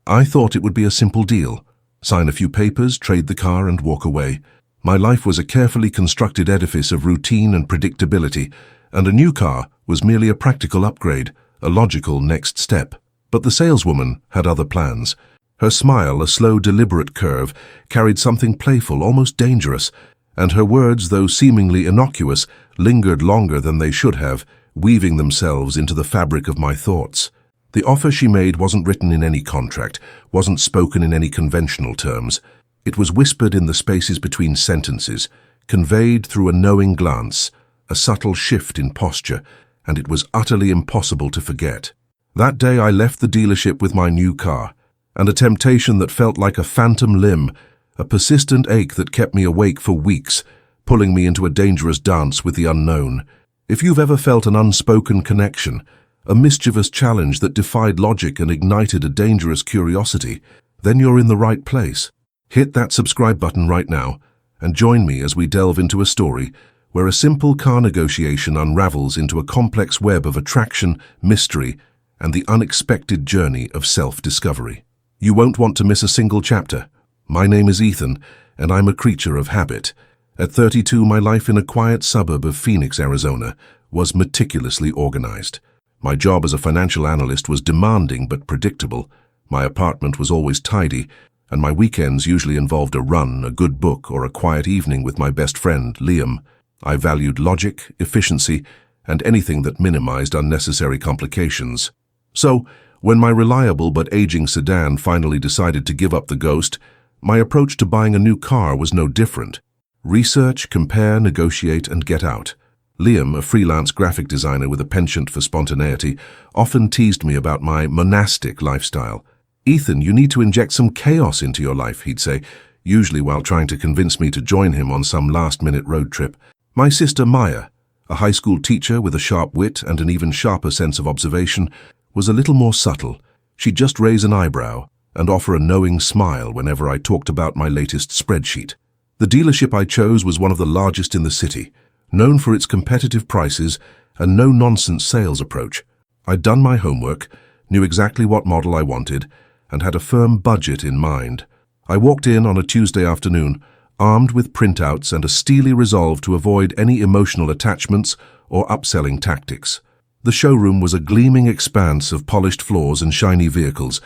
I thought it would be a simple deal. Sign a few papers, trade the car, and walk away. My life was a carefully constructed edifice of routine and predictability, and a new car was merely a practical upgrade, a logical next step. But the saleswoman had other plans. Her smile, a slow, deliberate curve, carried something playful, almost dangerous, and her words, though seemingly innocuous, lingered longer than they should have, weaving themselves into the fabric of my thoughts. The offer she made wasn't written in any contract, wasn't spoken in any conventional terms. It was whispered in the spaces between sentences, conveyed through a knowing glance, a subtle shift in posture, and it was utterly impossible to forget. That day I left the dealership with my new car, and a temptation that felt like a phantom limb, a persistent ache that kept me awake for weeks, pulling me into a dangerous dance with the unknown. If you've ever felt an unspoken connection, a mischievous challenge that defied logic and ignited a dangerous curiosity, then you're in the right place. Hit that subscribe button right now and join me as we delve into a story where a simple car negotiation unravels into a complex web of attraction, mystery, and the unexpected journey of self-discovery. You won't want to miss a single chapter. My name is Ethan, and I'm a creature of habit. At 32, my life in a quiet suburb of Phoenix, Arizona, was meticulously organized. My job as a financial analyst was demanding but predictable. My apartment was always tidy, and my weekends usually involved a run, a good book, or a quiet evening with my best friend, Liam. I valued logic, efficiency, and anything that minimized unnecessary complications. So, when my reliable but aging sedan finally decided to give up the ghost, my approach to buying a new car was no different. Research, compare, negotiate, and get out. Liam, a freelance graphic designer with a penchant for spontaneity, often teased me about my monastic lifestyle. "Ethan, you need to inject some chaos into your life," he'd say, usually while trying to convince me to join him on some last-minute road trip. My sister Maya, a high school teacher with a sharp wit and an even sharper sense of observation, was a little more subtle. She'd just raise an eyebrow and offer a knowing smile whenever I talked about my latest spreadsheet. The dealership I chose was one of the largest in the city, known for its competitive prices and no-nonsense sales approach. I'd done my homework, knew exactly what model I wanted, and had a firm budget in mind. I walked in on a Tuesday afternoon, armed with printouts and a steely resolve to avoid any emotional attachments or upselling tactics. The showroom was a gleaming expanse of polished floors and shiny vehicles,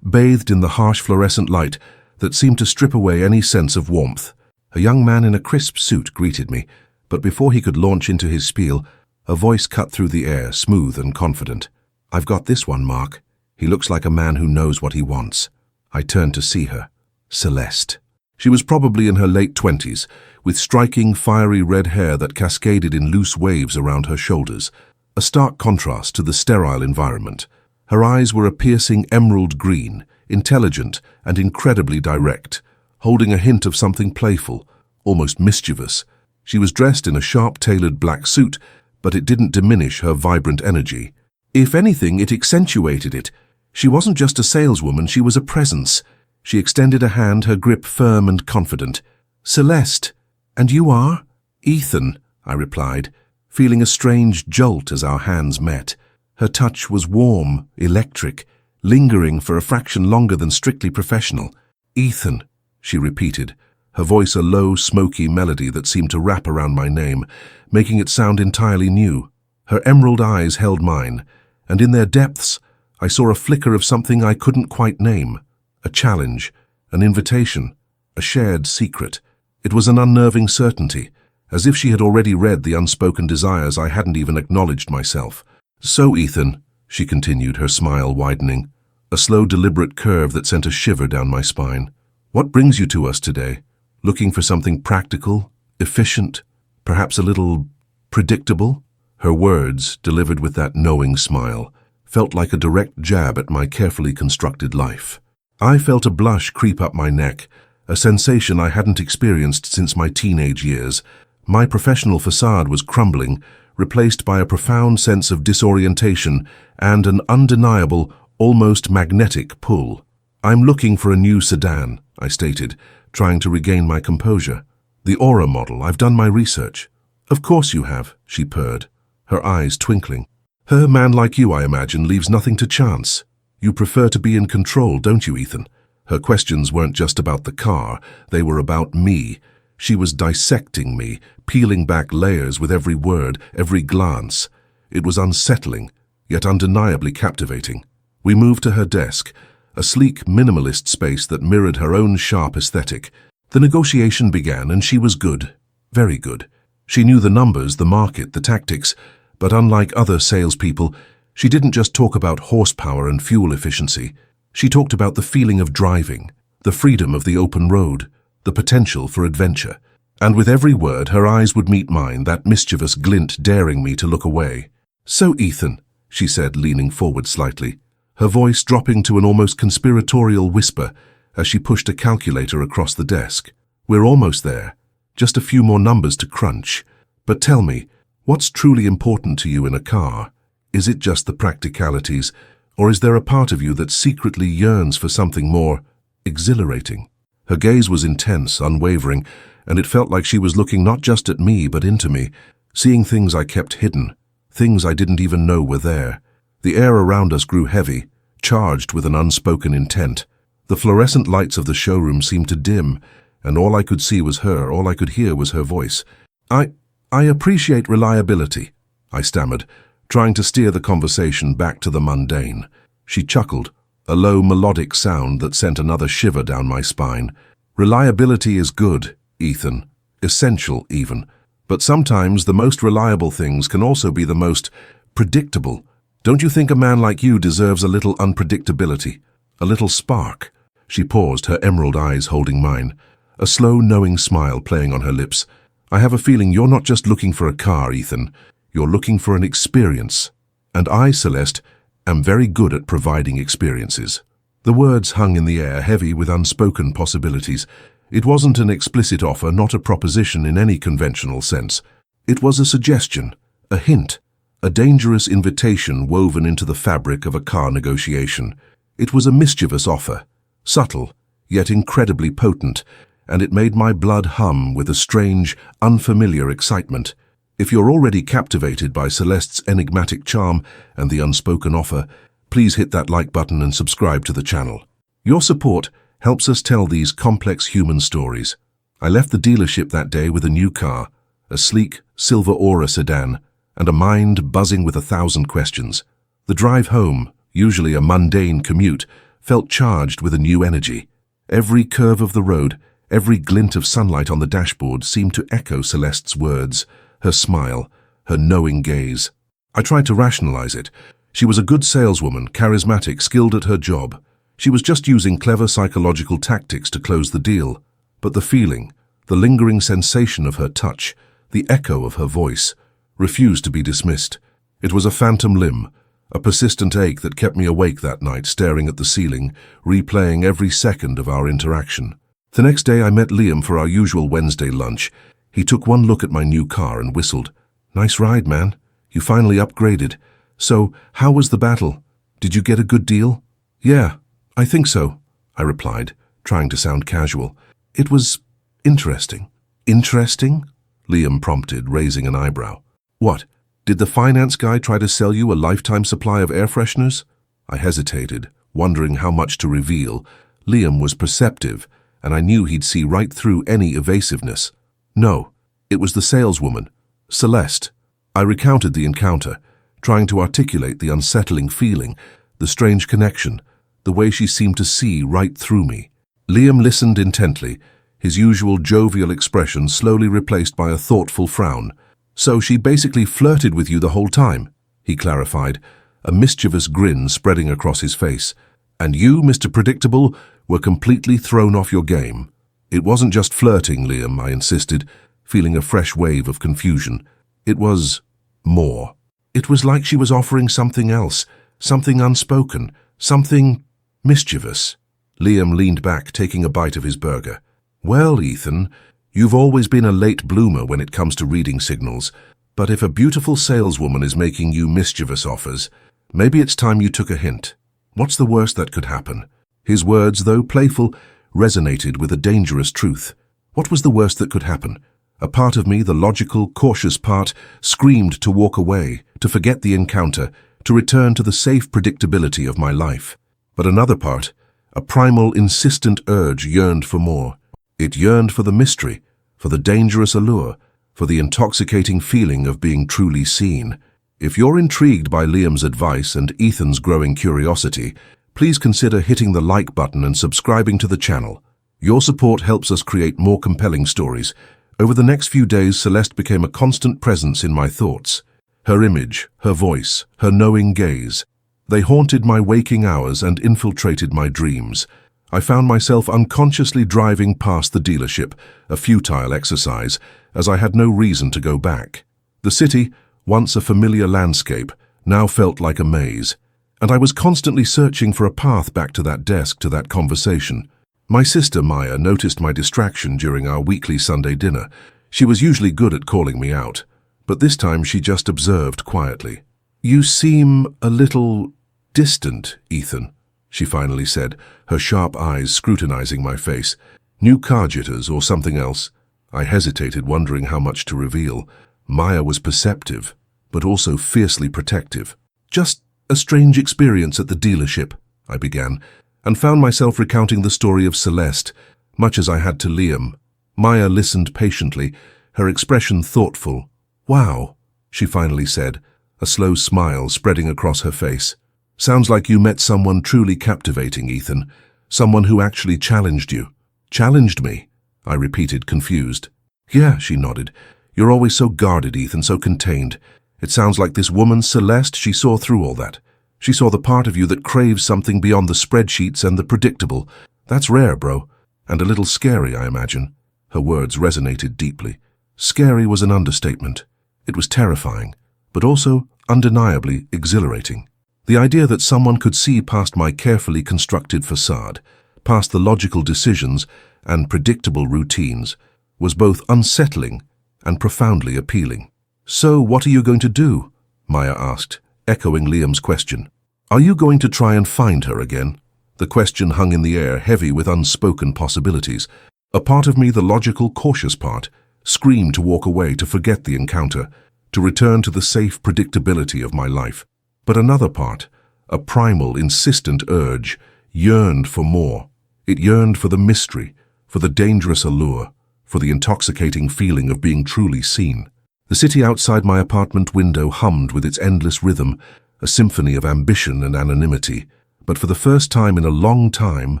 bathed in the harsh fluorescent light that seemed to strip away any sense of warmth. A young man in a crisp suit greeted me, but before he could launch into his spiel, a voice cut through the air, smooth and confident. "I've got this one, Mark. He looks like a man who knows what he wants." I turned to see her. Celeste. She was probably in her late 20s, with striking, fiery red hair that cascaded in loose waves around her shoulders, a stark contrast to the sterile environment. Her eyes were a piercing emerald green, intelligent and incredibly direct, holding a hint of something playful, almost mischievous. She was dressed in a sharp-tailored black suit, but it didn't diminish her vibrant energy. If anything, it accentuated it. She wasn't just a saleswoman, she was a presence. She extended a hand, her grip firm and confident. "Celeste, and you are?" "Ethan," I replied, feeling a strange jolt as our hands met. Her touch was warm, electric, lingering for a fraction longer than strictly professional. "Ethan," she repeated, her voice a low, smoky melody that seemed to wrap around my name, making it sound entirely new. Her emerald eyes held mine, and in their depths I saw a flicker of something I couldn't quite name. A challenge, an invitation, a shared secret. It was an unnerving certainty, as if she had already read the unspoken desires I hadn't even acknowledged myself. "So, Ethan," she continued, her smile widening, a slow, deliberate curve that sent a shiver down my spine. "What brings you to us today? Looking for something practical, efficient, perhaps a little predictable?" Her words, delivered with that knowing smile, felt like a direct jab at my carefully constructed life. I felt a blush creep up my neck, a sensation I hadn't experienced since my teenage years. My professional facade was crumbling, replaced by a profound sense of disorientation and an undeniable, almost magnetic pull. "I'm looking for a new sedan," I stated, trying to regain my composure. "The Aura model. I've done my research." "Of course you have," she purred, her eyes twinkling. "Her man like you, I imagine, leaves nothing to chance." You prefer to be in control, don't you, Ethan? Her questions weren't just about the car, they were about me. She was dissecting me, peeling back layers with every word, every glance. It was unsettling, yet undeniably captivating. We moved to her desk, a sleek, minimalist space that mirrored her own sharp aesthetic. The negotiation began, and she was good, very good. She knew the numbers, the market, the tactics, but unlike other salespeople, she didn't just talk about horsepower and fuel efficiency. She talked about the feeling of driving, the freedom of the open road, the potential for adventure. And with every word, her eyes would meet mine, that mischievous glint daring me to look away. "So, Ethan," she said, leaning forward slightly, her voice dropping to an almost conspiratorial whisper as she pushed a calculator across the desk. "We're almost there. Just a few more numbers to crunch. But tell me, what's truly important to you in a car? Is it just the practicalities, or is there a part of you that secretly yearns for something more exhilarating?" Her gaze was intense, unwavering, and it felt like she was looking not just at me but into me, seeing things I kept hidden, things I didn't even know were there. The air around us grew heavy, charged with an unspoken intent. The fluorescent lights of the showroom seemed to dim, and all I could see was her, all I could hear was her voice. I appreciate reliability," I stammered, trying to steer the conversation back to the mundane. She chuckled, a low melodic sound that sent another shiver down my spine. "Reliability is good, Ethan, essential even, but sometimes the most reliable things can also be the most predictable. Don't you think a man like you deserves a little unpredictability, a little spark?" She paused, her emerald eyes holding mine, a slow, knowing smile playing on her lips. "I have a feeling you're not just looking for a car, Ethan. You're looking for an experience. And I, Celeste, am very good at providing experiences." The words hung in the air, heavy with unspoken possibilities. It wasn't an explicit offer, not a proposition in any conventional sense. It was a suggestion, a hint, a dangerous invitation woven into the fabric of a car negotiation. It was a mischievous offer, subtle, yet incredibly potent, and it made my blood hum with a strange, unfamiliar excitement. If you're already captivated by Celeste's enigmatic charm and the unspoken offer, please hit that like button and subscribe to the channel. Your support helps us tell these complex human stories. I left the dealership that day with a new car, a sleek silver Aura sedan, and a mind buzzing with 1,000 questions. The drive home, usually a mundane commute, felt charged with a new energy. Every curve of the road, every glint of sunlight on the dashboard seemed to echo Celeste's words, her smile, her knowing gaze. I tried to rationalize it. She was a good saleswoman, charismatic, skilled at her job. She was just using clever psychological tactics to close the deal. But the feeling, the lingering sensation of her touch, the echo of her voice, refused to be dismissed. It was a phantom limb, a persistent ache that kept me awake that night, staring at the ceiling, replaying every second of our interaction. The next day I met Liam for our usual Wednesday lunch. He took one look at my new car and whistled. "Nice ride, man. You finally upgraded. So, how was the battle? Did you get a good deal?" "Yeah, I think so," I replied, trying to sound casual. "It was interesting." "Interesting?" Liam prompted, raising an eyebrow. "What? Did the finance guy try to sell you a lifetime supply of air fresheners?" I hesitated, wondering how much to reveal. Liam was perceptive, and I knew he'd see right through any evasiveness. "No, it was the saleswoman, Celeste." I recounted the encounter, trying to articulate the unsettling feeling, the strange connection, the way she seemed to see right through me. Liam listened intently, his usual jovial expression slowly replaced by a thoughtful frown. "So she basically flirted with you the whole time," he clarified, a mischievous grin spreading across his face. "And you, Mr. Predictable, were completely thrown off your game." "It wasn't just flirting, Liam," I insisted, feeling a fresh wave of confusion. "It was more. It was like she was offering something else, something unspoken, something mischievous." Liam leaned back, taking a bite of his burger. "Well, Ethan, you've always been a late bloomer when it comes to reading signals, but if a beautiful saleswoman is making you mischievous offers, maybe it's time you took a hint. What's the worst that could happen?" His words, though playful, resonated with a dangerous truth. What was the worst that could happen? A part of me, the logical, cautious part, screamed to walk away, to forget the encounter, to return to the safe predictability of my life. But another part, a primal, insistent urge yearned for more. It yearned for the mystery, for the dangerous allure, for the intoxicating feeling of being truly seen. If you're intrigued by Liam's advice and Ethan's growing curiosity, please consider hitting the like button and subscribing to the channel. Your support helps us create more compelling stories. Over the next few days, Celeste became a constant presence in my thoughts. Her image, her voice, her knowing gaze. They haunted my waking hours and infiltrated my dreams. I found myself unconsciously driving past the dealership, a futile exercise, as I had no reason to go back. The city, once a familiar landscape, now felt like a maze, and I was constantly searching for a path back to that desk, to that conversation. My sister Maya noticed my distraction during our weekly Sunday dinner. She was usually good at calling me out, but this time she just observed quietly. "You seem a little distant, Ethan," she finally said, her sharp eyes scrutinizing my face. "New car jitters or something else?" I hesitated, wondering how much to reveal. Maya was perceptive, but also fiercely protective. "Just a strange experience at the dealership," I began, and found myself recounting the story of Celeste, much as I had to Liam. Maya listened patiently, her expression thoughtful. "Wow," she finally said, a slow smile spreading across her face. "Sounds like you met someone truly captivating, Ethan. Someone who actually challenged you." "Challenged me?" I repeated, confused. "Yeah," she nodded. "You're always so guarded, Ethan, so contained. It sounds like this woman, Celeste, she saw through all that. She saw the part of you that craves something beyond the spreadsheets and the predictable. That's rare, bro. And a little scary, I imagine." Her words resonated deeply. Scary was an understatement. It was terrifying, but also undeniably exhilarating. The idea that someone could see past my carefully constructed facade, past the logical decisions and predictable routines, was both unsettling and profoundly appealing. "So what are you going to do?" Maya asked, echoing Liam's question. "Are you going to try and find her again?" The question hung in the air, heavy with unspoken possibilities. A part of me, the logical, cautious part, screamed to walk away, to forget the encounter, to return to the safe predictability of my life. But another part, a primal, insistent urge, yearned for more. It yearned for the mystery, for the dangerous allure, for the intoxicating feeling of being truly seen. The city outside my apartment window hummed with its endless rhythm, a symphony of ambition and anonymity. But for the first time in a long time,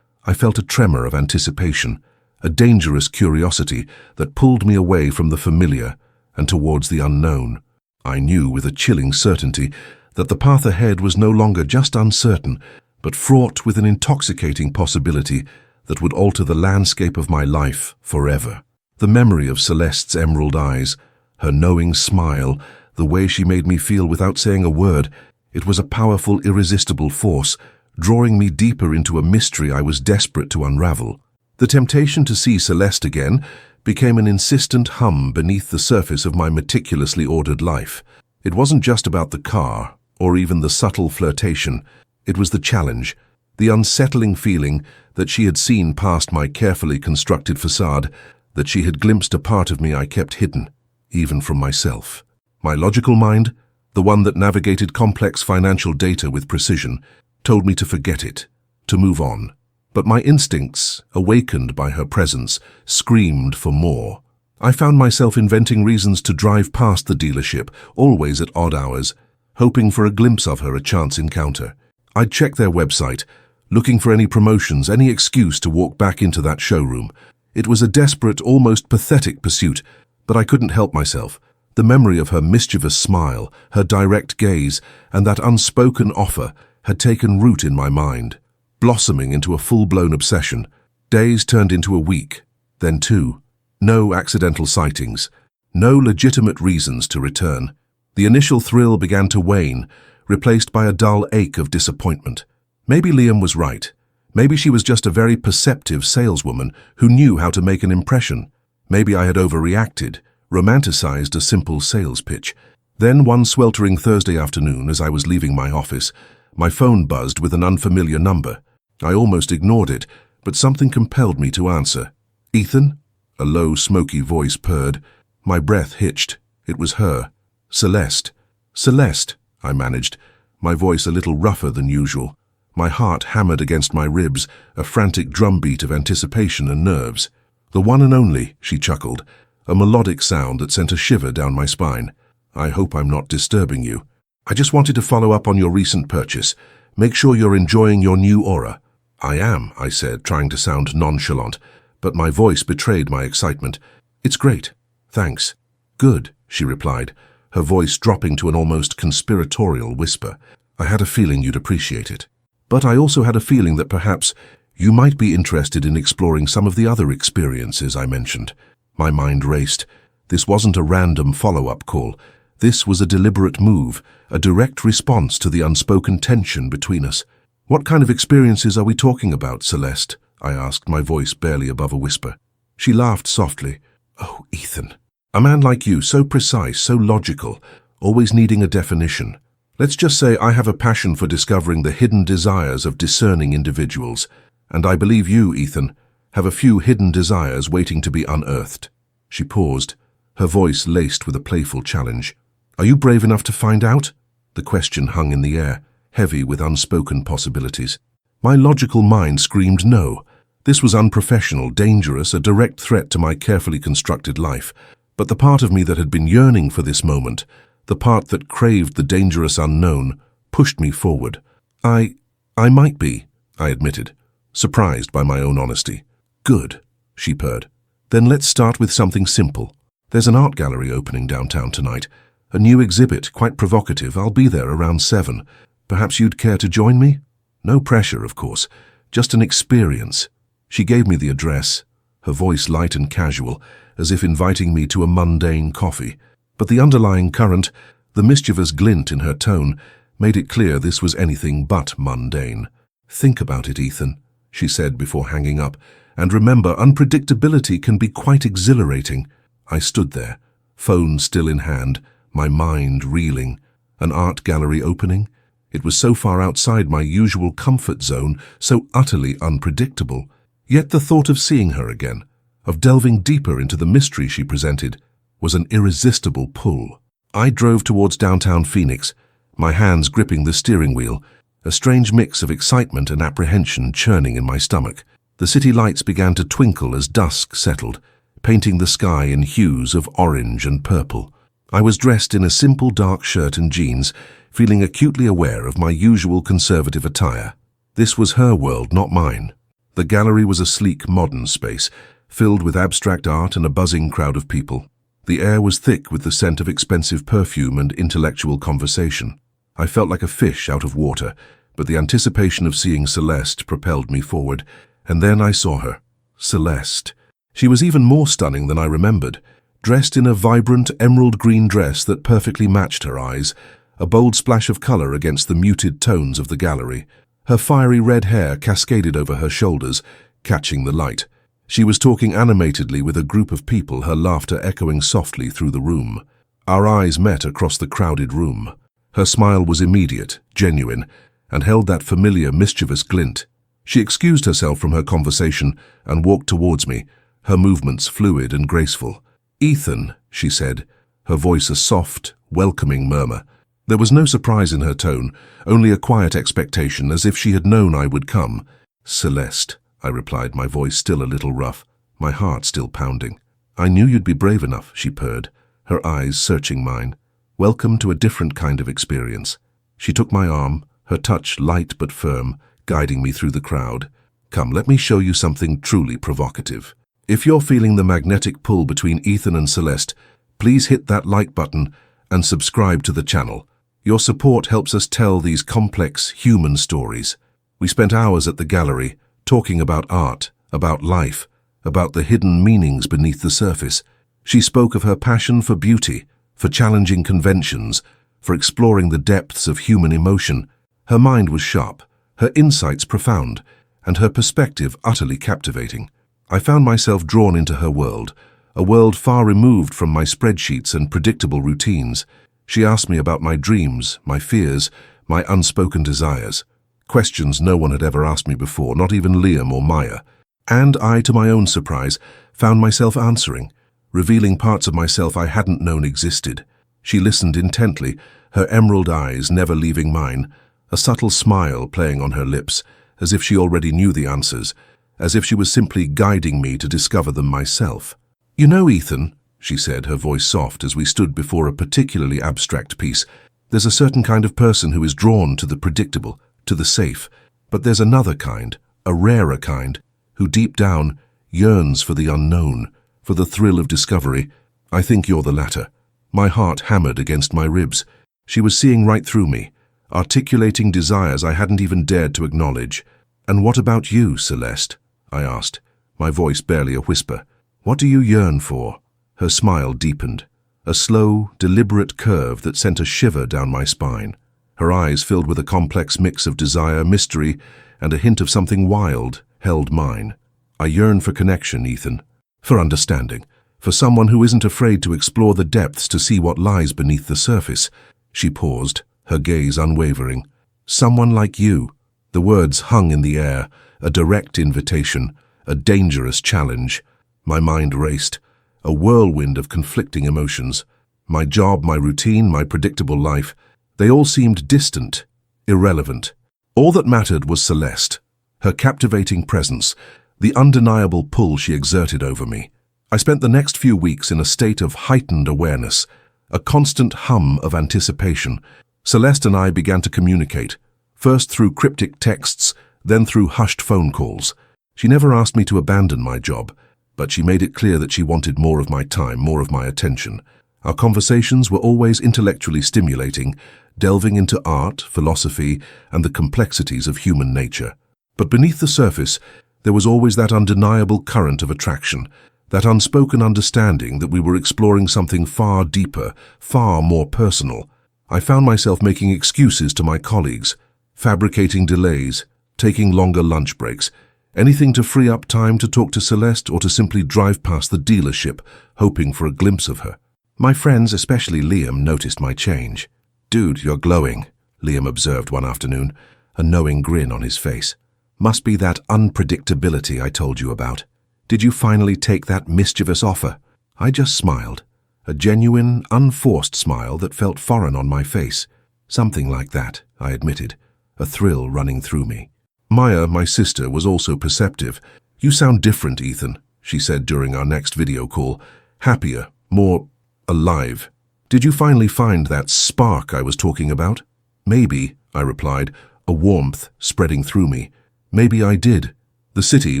I felt a tremor of anticipation, a dangerous curiosity that pulled me away from the familiar and towards the unknown. I knew with a chilling certainty that the path ahead was no longer just uncertain, but fraught with an intoxicating possibility that would alter the landscape of my life forever. The memory of Celeste's emerald eyes, her knowing smile, the way she made me feel without saying a word, it was a powerful, irresistible force, drawing me deeper into a mystery I was desperate to unravel. The temptation to see Celeste again became an insistent hum beneath the surface of my meticulously ordered life. It wasn't just about the car, or even the subtle flirtation. It was the challenge, the unsettling feeling that she had seen past my carefully constructed facade, that she had glimpsed a part of me I kept hidden, even from myself. My logical mind, the one that navigated complex financial data with precision, told me to forget it, to move on. But my instincts, awakened by her presence, screamed for more. I found myself inventing reasons to drive past the dealership, always at odd hours, hoping for a glimpse of her, a chance encounter. I'd check their website, looking for any promotions, any excuse to walk back into that showroom. It was a desperate, almost pathetic pursuit, but I couldn't help myself. The memory of her mischievous smile, her direct gaze, and that unspoken offer had taken root in my mind, blossoming into a full-blown obsession. Days turned into a week, then two. No accidental sightings, no legitimate reasons to return. The initial thrill began to wane, replaced by a dull ache of disappointment. Maybe Liam was right. Maybe she was just a very perceptive saleswoman who knew how to make an impression. Maybe I had overreacted, romanticized a simple sales pitch. Then one sweltering Thursday afternoon, as I was leaving my office, my phone buzzed with an unfamiliar number. I almost ignored it, but something compelled me to answer. "Ethan?" A low, smoky voice purred. My breath hitched. It was her. "Celeste." "Celeste," I managed, my voice a little rougher than usual. My heart hammered against my ribs, a frantic drumbeat of anticipation and nerves. "The one and only," she chuckled, a melodic sound that sent a shiver down my spine. "I hope I'm not disturbing you. I just wanted to follow up on your recent purchase. Make sure you're enjoying your new aura." "I am," I said, trying to sound nonchalant, but my voice betrayed my excitement. "It's great. Thanks." "Good," she replied, her voice dropping to an almost conspiratorial whisper. "I had a feeling you'd appreciate it. But I also had a feeling that perhaps you might be interested in exploring some of the other experiences I mentioned." My mind raced. This wasn't a random follow-up call. This was a deliberate move, a direct response to the unspoken tension between us. "What kind of experiences are we talking about, Celeste?" I asked, my voice barely above a whisper. She laughed softly. "Oh, Ethan. A man like you, so precise, so logical, always needing a definition. Let's just say I have a passion for discovering the hidden desires of discerning individuals, and I believe you, Ethan, have a few hidden desires waiting to be unearthed." She paused, her voice laced with a playful challenge. "Are you brave enough to find out?" The question hung in the air, heavy with unspoken possibilities. My logical mind screamed no. This was unprofessional, dangerous, a direct threat to my carefully constructed life. But the part of me that had been yearning for this moment, the part that craved the dangerous unknown, pushed me forward. I might be," I admitted, surprised by my own honesty. "Good," she purred. "Then let's start with something simple. There's an art gallery opening downtown tonight. A new exhibit, quite provocative. I'll be there around 7. Perhaps you'd care to join me? No pressure, of course. Just an experience." She gave me the address, her voice light and casual, as if inviting me to a mundane coffee. But the underlying current, the mischievous glint in her tone, made it clear this was anything but mundane. "Think about it, Ethan," she said before hanging up, "and remember, unpredictability can be quite exhilarating." I stood there, phone still in hand, my mind reeling. An art gallery opening? It was so far outside my usual comfort zone, so utterly unpredictable. Yet the thought of seeing her again, of delving deeper into the mystery she presented, was an irresistible pull. I drove towards downtown Phoenix, my hands gripping the steering wheel, a strange mix of excitement and apprehension churning in my stomach. The city lights began to twinkle as dusk settled, painting the sky in hues of orange and purple. I was dressed in a simple dark shirt and jeans, feeling acutely aware of my usual conservative attire. This was her world, not mine. The gallery was a sleek, modern space, filled with abstract art and a buzzing crowd of people. The air was thick with the scent of expensive perfume and intellectual conversation. I felt like a fish out of water, but the anticipation of seeing Celeste propelled me forward, and then I saw her. Celeste. She was even more stunning than I remembered, dressed in a vibrant emerald green dress that perfectly matched her eyes, a bold splash of color against the muted tones of the gallery. Her fiery red hair cascaded over her shoulders, catching the light. She was talking animatedly with a group of people, her laughter echoing softly through the room. Our eyes met across the crowded room. Her smile was immediate, genuine, and held that familiar, mischievous glint. She excused herself from her conversation and walked towards me, her movements fluid and graceful. "Ethan," she said, her voice a soft, welcoming murmur. There was no surprise in her tone, only a quiet expectation, as if she had known I would come. "Celeste," I replied, my voice still a little rough, my heart still pounding. "I knew you'd be brave enough," she purred, her eyes searching mine. "Welcome to a different kind of experience." She took my arm, her touch light but firm, guiding me through the crowd. "Come, let me show you something truly provocative. If you're feeling the magnetic pull between Ethan and Celeste, please hit that like button and subscribe to the channel. Your support helps us tell these complex human stories." We spent hours at the gallery, talking about art, about life, about the hidden meanings beneath the surface. She spoke of her passion for beauty, for challenging conventions, for exploring the depths of human emotion. Her mind was sharp, her insights profound, and her perspective utterly captivating. I found myself drawn into her world, a world far removed from my spreadsheets and predictable routines. She asked me about my dreams, my fears, my unspoken desires. Questions no one had ever asked me before, not even Liam or Maya. And I, to my own surprise, found myself answering, revealing parts of myself I hadn't known existed. She listened intently, her emerald eyes never leaving mine, a subtle smile playing on her lips, as if she already knew the answers, as if she was simply guiding me to discover them myself. "You know, Ethan," she said, her voice soft as we stood before a particularly abstract piece, "there's a certain kind of person who is drawn to the predictable, to the safe, but there's another kind, a rarer kind, who deep down yearns for the unknown, for the thrill of discovery. I think you're the latter." My heart hammered against my ribs. She was seeing right through me, articulating desires I hadn't even dared to acknowledge. "And what about you, Celeste?" I asked, my voice barely a whisper. "What do you yearn for?" Her smile deepened, a slow, deliberate curve that sent a shiver down my spine. Her eyes, filled with a complex mix of desire, mystery, and a hint of something wild, held mine. "I yearn for connection, Ethan. For understanding. For someone who isn't afraid to explore the depths to see what lies beneath the surface." She paused, her gaze unwavering. "Someone like you." The words hung in the air, a direct invitation, a dangerous challenge. My mind raced, a whirlwind of conflicting emotions. My job, my routine, my predictable life, they all seemed distant, irrelevant. All that mattered was Celeste, her captivating presence, the undeniable pull she exerted over me. I spent the next few weeks in a state of heightened awareness, a constant hum of anticipation. Celeste and I began to communicate, first through cryptic texts, then through hushed phone calls. She never asked me to abandon my job, but she made it clear that she wanted more of my time, more of my attention. Our conversations were always intellectually stimulating, delving into art, philosophy, and the complexities of human nature. But beneath the surface, there was always that undeniable current of attraction, that unspoken understanding that we were exploring something far deeper, far more personal. I found myself making excuses to my colleagues, fabricating delays, taking longer lunch breaks, anything to free up time to talk to Celeste or to simply drive past the dealership, hoping for a glimpse of her. My friends, especially Liam, noticed my change. "Dude, you're glowing," Liam observed one afternoon, a knowing grin on his face. "Must be that unpredictability I told you about. Did you finally take that mischievous offer?" I just smiled, a genuine, unforced smile that felt foreign on my face. "Something like that," I admitted, a thrill running through me. Maya, my sister, was also perceptive. "You sound different, Ethan," she said during our next video call. "Happier, more alive. Did you finally find that spark I was talking about?" "Maybe," I replied, a warmth spreading through me. "Maybe I did." The city,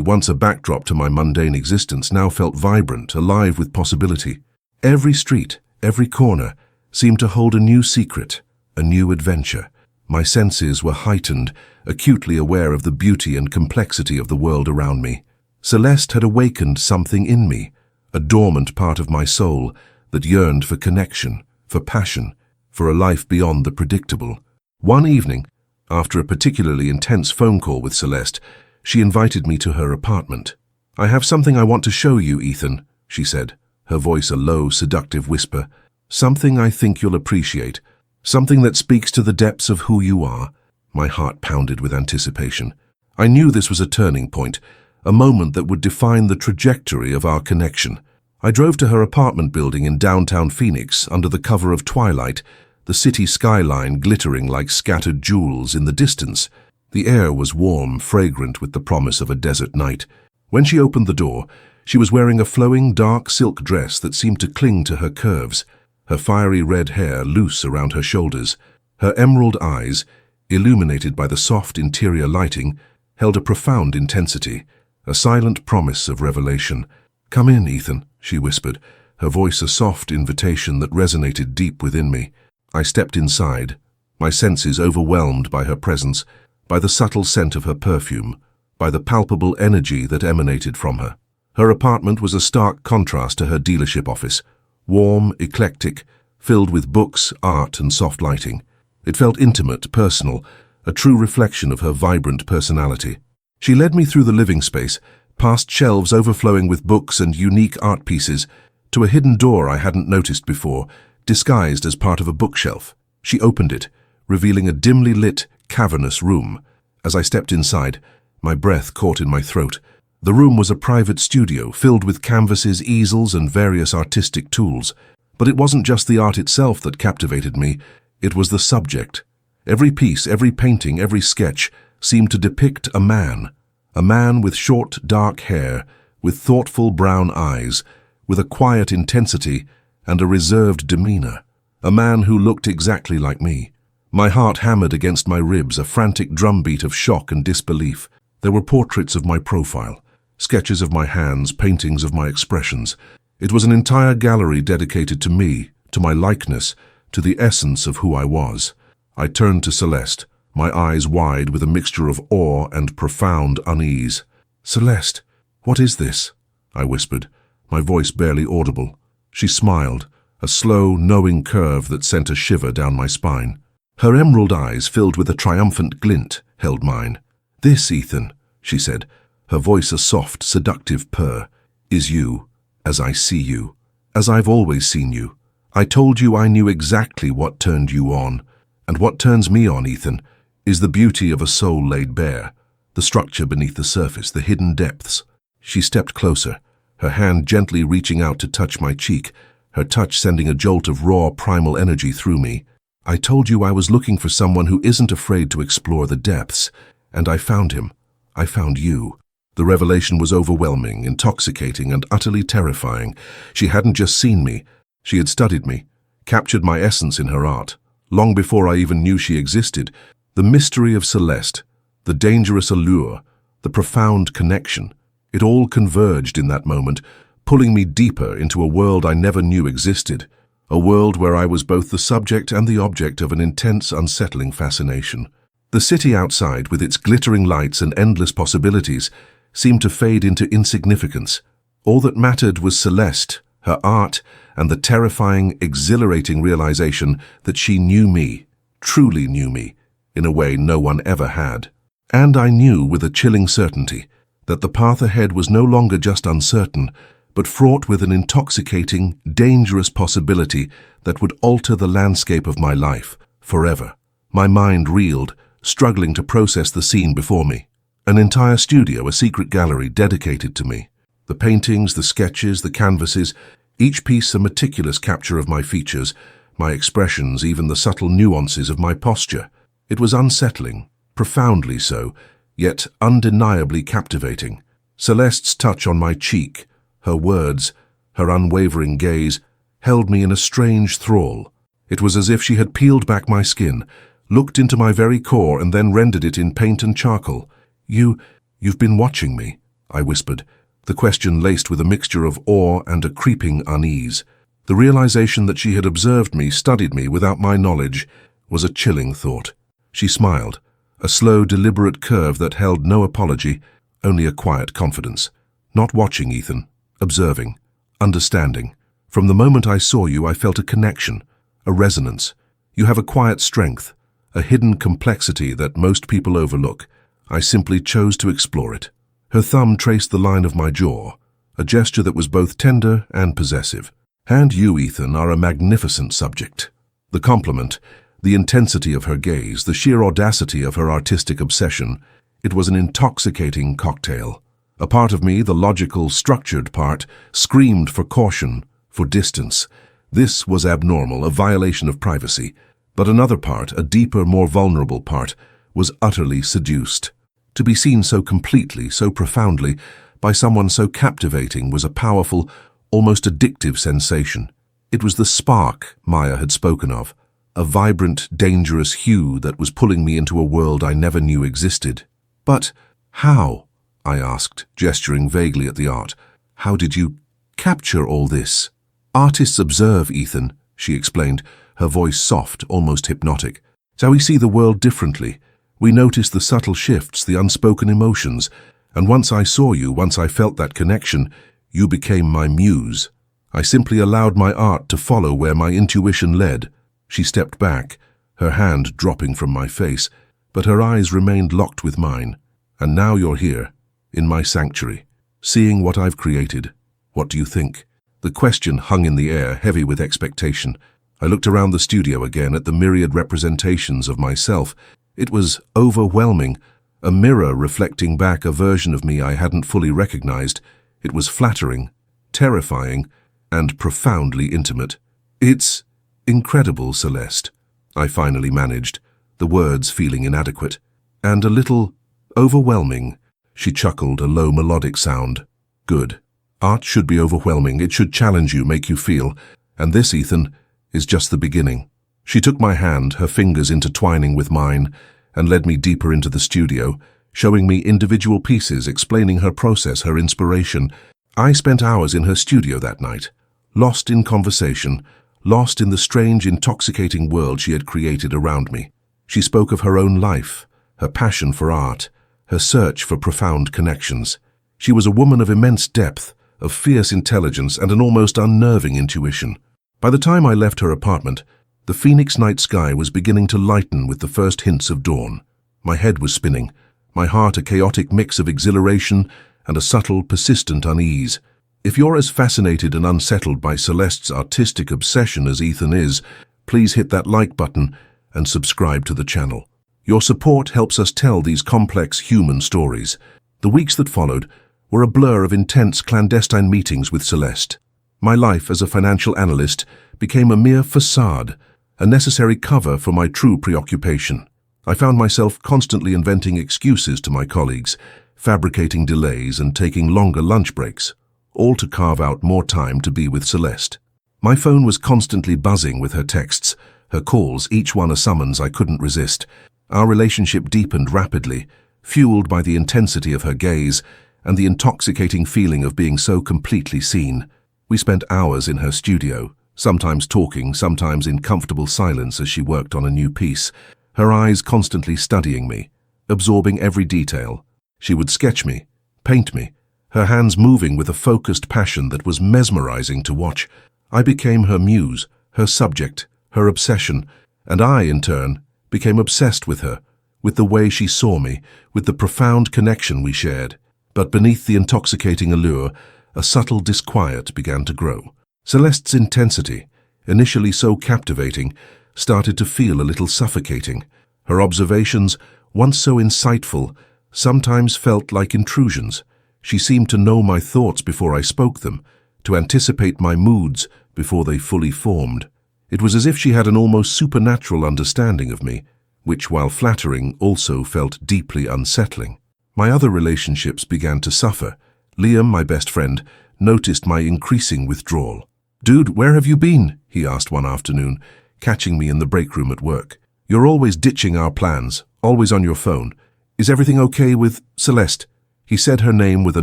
once a backdrop to my mundane existence, now felt vibrant, alive with possibility. Every street, every corner, seemed to hold a new secret, a new adventure. My senses were heightened, acutely aware of the beauty and complexity of the world around me. Celeste had awakened something in me, a dormant part of my soul that yearned for connection, for passion, for a life beyond the predictable. One evening, after a particularly intense phone call with Celeste, she invited me to her apartment. "I have something I want to show you, Ethan," she said, her voice a low, seductive whisper. "Something I think you'll appreciate. Something that speaks to the depths of who you are." My heart pounded with anticipation. I knew this was a turning point, a moment that would define the trajectory of our connection. I drove to her apartment building in downtown Phoenix under the cover of twilight, the city skyline glittering like scattered jewels in the distance. The air was warm, fragrant with the promise of a desert night. When she opened the door, she was wearing a flowing dark silk dress that seemed to cling to her curves, her fiery red hair loose around her shoulders. Her emerald eyes, illuminated by the soft interior lighting, held a profound intensity, a silent promise of revelation. "Come in, Ethan," she whispered, her voice a soft invitation that resonated deep within me. I stepped inside, my senses overwhelmed by her presence, by the subtle scent of her perfume, by the palpable energy that emanated from her. Her apartment was a stark contrast to her dealership office, warm, eclectic, filled with books, art, and soft lighting. It felt intimate, personal, a true reflection of her vibrant personality. She led me through the living space, past shelves overflowing with books and unique art pieces, to a hidden door I hadn't noticed before, disguised as part of a bookshelf. She opened it, revealing a dimly lit, cavernous room. As I stepped inside, my breath caught in my throat. The room was a private studio filled with canvases, easels, and various artistic tools. But it wasn't just the art itself that captivated me, it was the subject. Every piece, every painting, every sketch seemed to depict a man with short, dark hair, with thoughtful brown eyes, with a quiet intensity and a reserved demeanor. A man who looked exactly like me. My heart hammered against my ribs, a frantic drumbeat of shock and disbelief. There were portraits of my profile, sketches of my hands, paintings of my expressions. It was an entire gallery dedicated to me, to my likeness, to the essence of who I was. I turned to Celeste, my eyes wide with a mixture of awe and profound unease. "Celeste, what is this?" I whispered, my voice barely audible. She smiled, a slow, knowing curve that sent a shiver down my spine. Her emerald eyes, filled with a triumphant glint, held mine. "This, Ethan," she said, her voice a soft, seductive purr, "is you, as I see you, as I've always seen you. I told you I knew exactly what turned you on, and what turns me on, Ethan, is the beauty of a soul laid bare, the structure beneath the surface, the hidden depths." She stepped closer, her hand gently reaching out to touch my cheek, her touch sending a jolt of raw, primal energy through me. "I told you I was looking for someone who isn't afraid to explore the depths, and I found him. I found you." The revelation was overwhelming, intoxicating, and utterly terrifying. She hadn't just seen me, she had studied me, captured my essence in her art, long before I even knew she existed. The mystery of Celeste, the dangerous allure, the profound connection, it all converged in that moment, pulling me deeper into a world I never knew existed, a world where I was both the subject and the object of an intense, unsettling fascination. The city outside, with its glittering lights and endless possibilities, seemed to fade into insignificance. All that mattered was Celeste, her art, and the terrifying, exhilarating realization that she knew me, truly knew me, in a way no one ever had. And I knew with a chilling certainty that the path ahead was no longer just uncertain, but fraught with an intoxicating, dangerous possibility that would alter the landscape of my life forever. My mind reeled, struggling to process the scene before me. An entire studio, a secret gallery dedicated to me. The paintings, the sketches, the canvases, each piece a meticulous capture of my features, my expressions, even the subtle nuances of my posture. It was unsettling, profoundly so, yet undeniably captivating. Celeste's touch on my cheek, her words, her unwavering gaze, held me in a strange thrall. It was as if she had peeled back my skin, looked into my very core, and then rendered it in paint and charcoal. You've been watching me," I whispered, the question laced with a mixture of awe and a creeping unease. The realization that she had observed me, studied me without my knowledge, was a chilling thought. She smiled, a slow, deliberate curve that held no apology, only a quiet confidence. "Not watching, Ethan. Observing. Understanding. From the moment I saw you, I felt a connection, a resonance. You have a quiet strength, a hidden complexity that most people overlook. I simply chose to explore it." Her thumb traced the line of my jaw, a gesture that was both tender and possessive. "And you, Ethan, are a magnificent subject." The compliment, the intensity of her gaze, the sheer audacity of her artistic obsession, it was an intoxicating cocktail. A part of me, the logical, structured part, screamed for caution, for distance. This was abnormal, a violation of privacy. But another part, a deeper, more vulnerable part, was utterly seduced. To be seen so completely, so profoundly, by someone so captivating was a powerful, almost addictive sensation. It was the spark Maya had spoken of, a vibrant, dangerous hue that was pulling me into a world I never knew existed. "But how?" I asked, gesturing vaguely at the art. "How did you capture all this?" "Artists observe, Ethan," she explained, her voice soft, almost hypnotic. "So we see the world differently. We notice the subtle shifts, the unspoken emotions, and once I saw you, once I felt that connection, you became my muse. I simply allowed my art to follow where my intuition led." She stepped back, her hand dropping from my face, but her eyes remained locked with mine. "And now you're here, in my sanctuary, seeing what I've created. What do you think?" The question hung in the air, heavy with expectation. I looked around the studio again at the myriad representations of myself. It was overwhelming, a mirror reflecting back a version of me I hadn't fully recognized. It was flattering, terrifying, and profoundly intimate. "It's incredible, Celeste," I finally managed, the words feeling inadequate. And a little overwhelming. She chuckled, a low melodic sound. Good. Art should be overwhelming. It should challenge you, make you feel. And this, Ethan, is just the beginning. She took my hand, her fingers intertwining with mine, and led me deeper into the studio, showing me individual pieces, explaining her process, her inspiration. I spent hours in her studio that night, lost in conversation, lost in the strange, intoxicating world she had created around me. She spoke of her own life, her passion for art, her search for profound connections. She was a woman of immense depth, of fierce intelligence and an almost unnerving intuition. By the time I left her apartment, the Phoenix night sky was beginning to lighten with the first hints of dawn. My head was spinning, my heart a chaotic mix of exhilaration and a subtle, persistent unease. If you're as fascinated and unsettled by Celeste's artistic obsession as Ethan is, please hit that like button and subscribe to the channel. Your support helps us tell these complex human stories. The weeks that followed were a blur of intense clandestine meetings with Celeste. My life as a financial analyst became a mere facade, a necessary cover for my true preoccupation. I found myself constantly inventing excuses to my colleagues, fabricating delays and taking longer lunch breaks, all to carve out more time to be with Celeste. My phone was constantly buzzing with her texts, her calls, each one a summons I couldn't resist. Our relationship deepened rapidly, fueled by the intensity of her gaze and the intoxicating feeling of being so completely seen. We spent hours in her studio, sometimes talking, sometimes in comfortable silence as she worked on a new piece, her eyes constantly studying me, absorbing every detail. She would sketch me, paint me, her hands moving with a focused passion that was mesmerizing to watch. I became her muse, her subject, her obsession, and I, in turn, became obsessed with her, with the way she saw me, with the profound connection we shared. But beneath the intoxicating allure, a subtle disquiet began to grow. Celeste's intensity, initially so captivating, started to feel a little suffocating. Her observations, once so insightful, sometimes felt like intrusions. She seemed to know my thoughts before I spoke them, to anticipate my moods before they fully formed. It was as if she had an almost supernatural understanding of me, which, while flattering, also felt deeply unsettling. My other relationships began to suffer. Liam, my best friend, noticed my increasing withdrawal. "Dude, where have you been?" he asked one afternoon, catching me in the break room at work. "You're always ditching our plans, always on your phone. Is everything okay with Celeste?" He said her name with a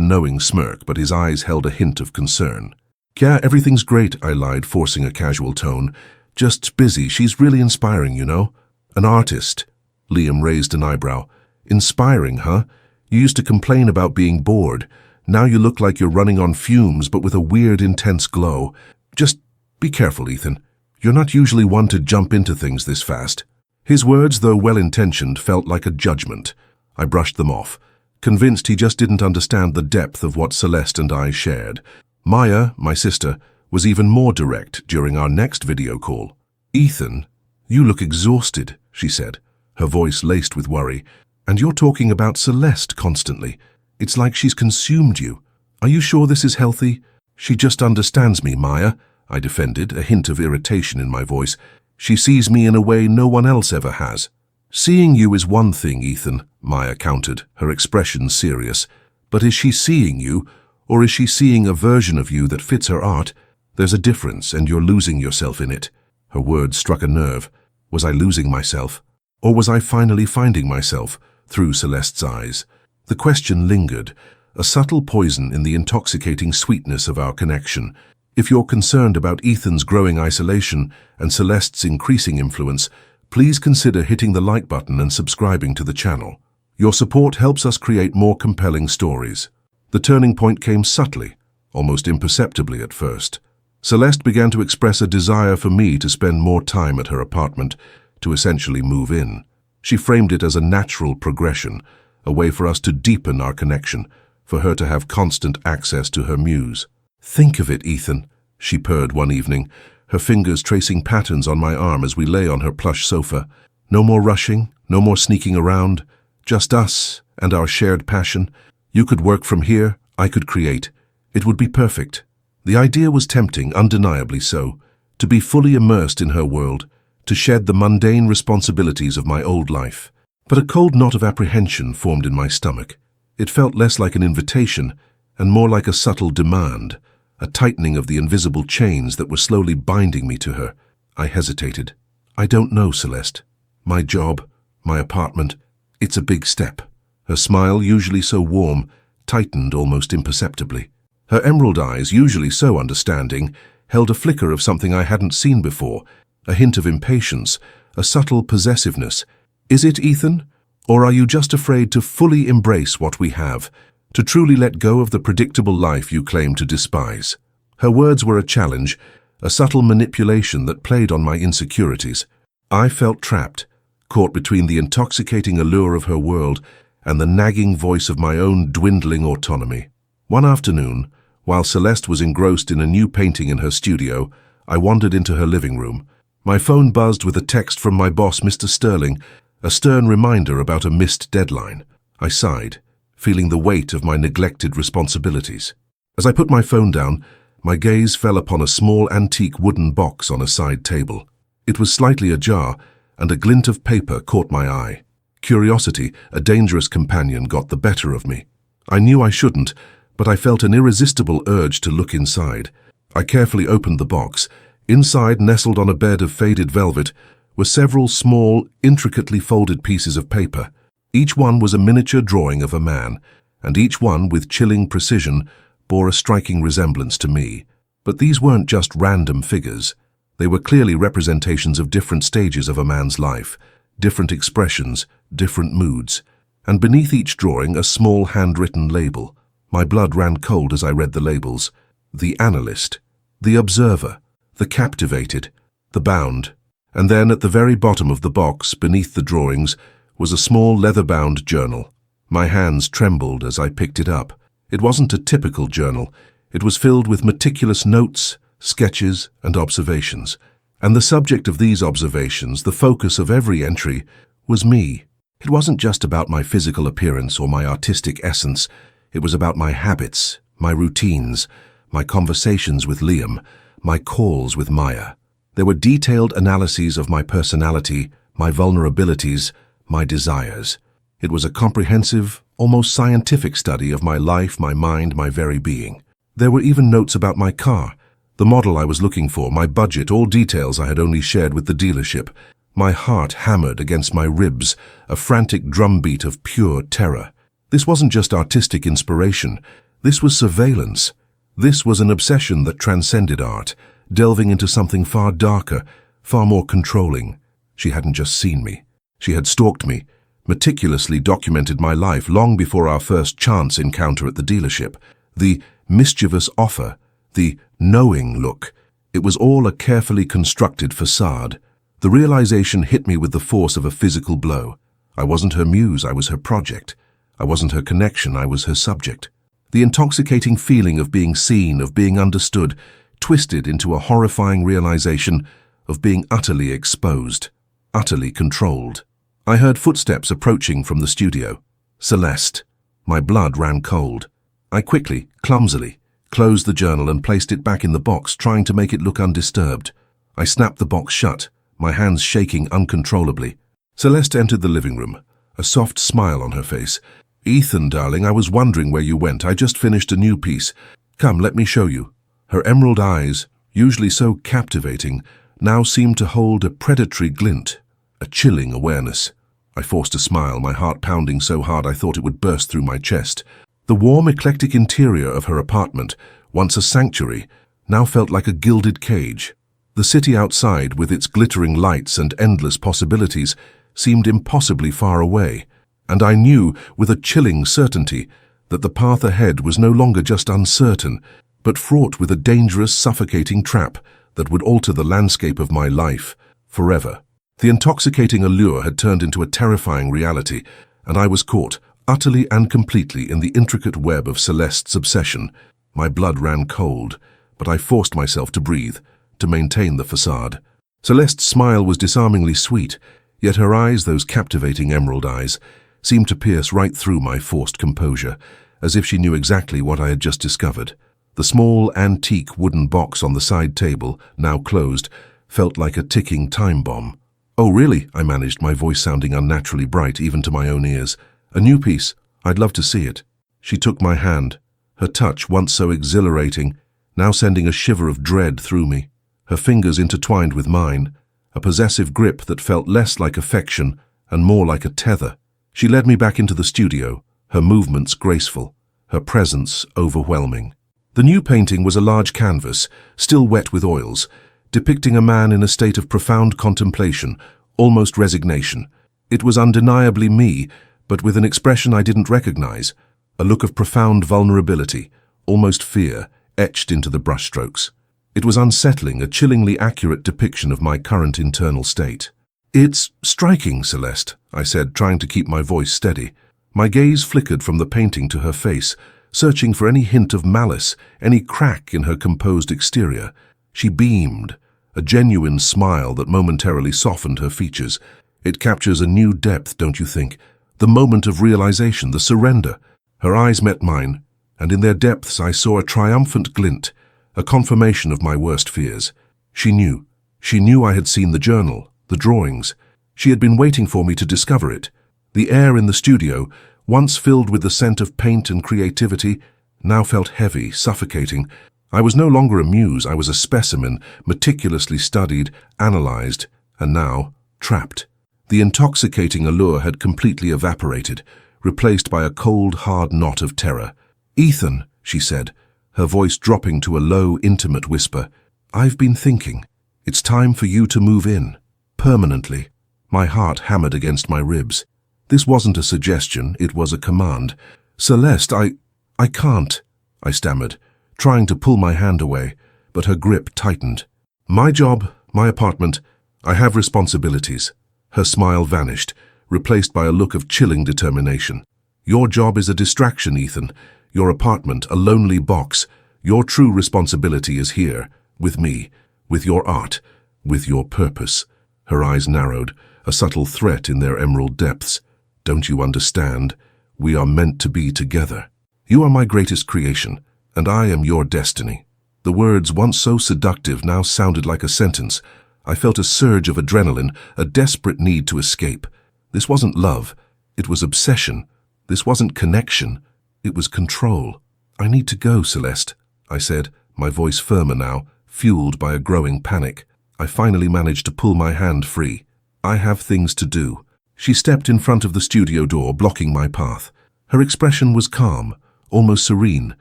knowing smirk, but his eyes held a hint of concern. "Yeah, everything's great," I lied, forcing a casual tone. "Just busy. She's really inspiring, you know." "An artist." Liam raised an eyebrow. "Inspiring, huh? You used to complain about being bored. Now you look like you're running on fumes, but with a weird, intense glow. Just be careful, Ethan. You're not usually one to jump into things this fast." His words, though well-intentioned, felt like a judgment. I brushed them off, convinced he just didn't understand the depth of what Celeste and I shared. Maya, my sister, was even more direct during our next video call. "Ethan, you look exhausted," she said, her voice laced with worry. "And you're talking about Celeste constantly. It's like she's consumed you. Are you sure this is healthy?" "She just understands me, Maya," I defended, a hint of irritation in my voice. "She sees me in a way no one else ever has." "Seeing you is one thing, Ethan," Maya countered, her expression serious. "But is she seeing you, or is she seeing a version of you that fits her art? There's a difference, and you're losing yourself in it." Her words struck a nerve. Was I losing myself? Or was I finally finding myself through Celeste's eyes? The question lingered, a subtle poison in the intoxicating sweetness of our connection. If you're concerned about Ethan's growing isolation and Celeste's increasing influence, please consider hitting the like button and subscribing to the channel. Your support helps us create more compelling stories. The turning point came subtly, almost imperceptibly at first. Celeste began to express a desire for me to spend more time at her apartment, to essentially move in. She framed it as a natural progression, a way for us to deepen our connection, for her to have constant access to her muse. "Think of it, Ethan," she purred one evening, her fingers tracing patterns on my arm as we lay on her plush sofa. "No more rushing, no more sneaking around, just us and our shared passion. You could work from here, I could create. It would be perfect." The idea was tempting, undeniably so, to be fully immersed in her world, to shed the mundane responsibilities of my old life. But a cold knot of apprehension formed in my stomach. It felt less like an invitation and more like a subtle demand, a tightening of the invisible chains that were slowly binding me to her. I hesitated. I don't know, Celeste. My job, my apartment, it's a big step. Her smile, usually so warm, tightened almost imperceptibly. Her emerald eyes, usually so understanding, held a flicker of something I hadn't seen before, a hint of impatience, a subtle possessiveness. Is it, Ethan? Or are you just afraid to fully embrace what we have, to truly let go of the predictable life you claim to despise? Her words were a challenge, a subtle manipulation that played on my insecurities. I felt trapped, caught between the intoxicating allure of her world and the nagging voice of my own dwindling autonomy. One afternoon, while Celeste was engrossed in a new painting in her studio, I wandered into her living room. My phone buzzed with a text from my boss, Mr. Sterling, a stern reminder about a missed deadline. I sighed, feeling the weight of my neglected responsibilities. As I put my phone down, my gaze fell upon a small antique wooden box on a side table. It was slightly ajar, and a glint of paper caught my eye. Curiosity, a dangerous companion, got the better of me. I knew I shouldn't, but I felt an irresistible urge to look inside. I carefully opened the box. Inside, nestled on a bed of faded velvet, were several small, intricately folded pieces of paper. Each one was a miniature drawing of a man, and each one, with chilling precision, bore a striking resemblance to me. But these weren't just random figures. They were clearly representations of different stages of a man's life, different expressions, different moods, and beneath each drawing a small handwritten label. My blood ran cold as I read the labels. The analyst, the observer, the captivated, the bound. And then at the very bottom of the box, beneath the drawings, was a small leather-bound journal. My hands trembled as I picked it up. It wasn't a typical journal. It was filled with meticulous notes, sketches, and observations. And the subject of these observations, the focus of every entry, was me. It wasn't just about my physical appearance or my artistic essence. It was about my habits, my routines, my conversations with Liam, my calls with Maya. There were detailed analyses of my personality, my vulnerabilities, my desires. It was a comprehensive, almost scientific study of my life, my mind, my very being. There were even notes about my car, the model I was looking for, my budget, all details I had only shared with the dealership. My heart hammered against my ribs, a frantic drumbeat of pure terror. This wasn't just artistic inspiration. This was surveillance. This was an obsession that transcended art, delving into something far darker, far more controlling. She hadn't just seen me. She had stalked me, meticulously documented my life long before our first chance encounter at the dealership. The mischievous offer, the knowing look, it was all a carefully constructed facade. The realization hit me with the force of a physical blow. I wasn't her muse, I was her project. I wasn't her connection, I was her subject. The intoxicating feeling of being seen, of being understood, twisted into a horrifying realization of being utterly exposed, utterly controlled. I heard footsteps approaching from the studio. Celeste. My blood ran cold. I quickly, clumsily, closed the journal and placed it back in the box, trying to make it look undisturbed. I snapped the box shut, my hands shaking uncontrollably. Celeste entered the living room, a soft smile on her face. "Ethan, darling, I was wondering where you went. I just finished a new piece. Come, let me show you." Her emerald eyes, usually so captivating, now seemed to hold a predatory glint, a chilling awareness. I forced a smile, my heart pounding so hard I thought it would burst through my chest. The warm, eclectic interior of her apartment, once a sanctuary, now felt like a gilded cage. The city outside, with its glittering lights and endless possibilities, seemed impossibly far away, and I knew, with a chilling certainty, that the path ahead was no longer just uncertain, but fraught with a dangerous, suffocating trap that would alter the landscape of my life forever. The intoxicating allure had turned into a terrifying reality, and I was caught, utterly and completely, in the intricate web of Celeste's obsession. My blood ran cold, but I forced myself to breathe, to maintain the facade. Celeste's smile was disarmingly sweet, yet her eyes, those captivating emerald eyes, seemed to pierce right through my forced composure, as if she knew exactly what I had just discovered. The small, antique wooden box on the side table, now closed, felt like a ticking time bomb. "Oh, really?" I managed, my voice sounding unnaturally bright even to my own ears. "A new piece. I'd love to see it." She took my hand, her touch, once so exhilarating, now sending a shiver of dread through me. Her fingers intertwined with mine, a possessive grip that felt less like affection and more like a tether. She led me back into the studio, her movements graceful, her presence overwhelming. The new painting was a large canvas, still wet with oils, depicting a man in a state of profound contemplation, almost resignation. It was undeniably me, but with an expression I didn't recognize, a look of profound vulnerability, almost fear, etched into the brushstrokes. It was unsettling, a chillingly accurate depiction of my current internal state. "It's striking, Celeste," I said, trying to keep my voice steady. My gaze flickered from the painting to her face, searching for any hint of malice, any crack in her composed exterior. She beamed, a genuine smile that momentarily softened her features. It captures a new depth, don't you think? The moment of realization, the surrender. Her eyes met mine, and in their depths I saw a triumphant glint, a confirmation of my worst fears. She knew. She knew I had seen the journal, the drawings. She had been waiting for me to discover it. The air in the studio, once filled with the scent of paint and creativity, now felt heavy, suffocating. I was no longer a muse, I was a specimen, meticulously studied, analyzed, and now trapped. The intoxicating allure had completely evaporated, replaced by a cold, hard knot of terror. "Ethan," she said, her voice dropping to a low, intimate whisper, "I've been thinking. It's time for you to move in. Permanently." My heart hammered against my ribs. This wasn't a suggestion, it was a command. "Celeste, I can't," I stammered, trying to pull my hand away, but her grip tightened. "My job, my apartment, I have responsibilities." Her smile vanished, replaced by a look of chilling determination. "Your job is a distraction, Ethan. Your apartment, a lonely box. Your true responsibility is here, with me, with your art, with your purpose." Her eyes narrowed, a subtle threat in their emerald depths. "Don't you understand? We are meant to be together. You are my greatest creation, and I am your destiny." The words, once so seductive, now sounded like a sentence. I felt a surge of adrenaline, a desperate need to escape. This wasn't love. It was obsession. This wasn't connection. It was control. "I need to go, Celeste," I said, my voice firmer now, fueled by a growing panic. I finally managed to pull my hand free. "I have things to do." She stepped in front of the studio door, blocking my path. Her expression was calm, almost serene,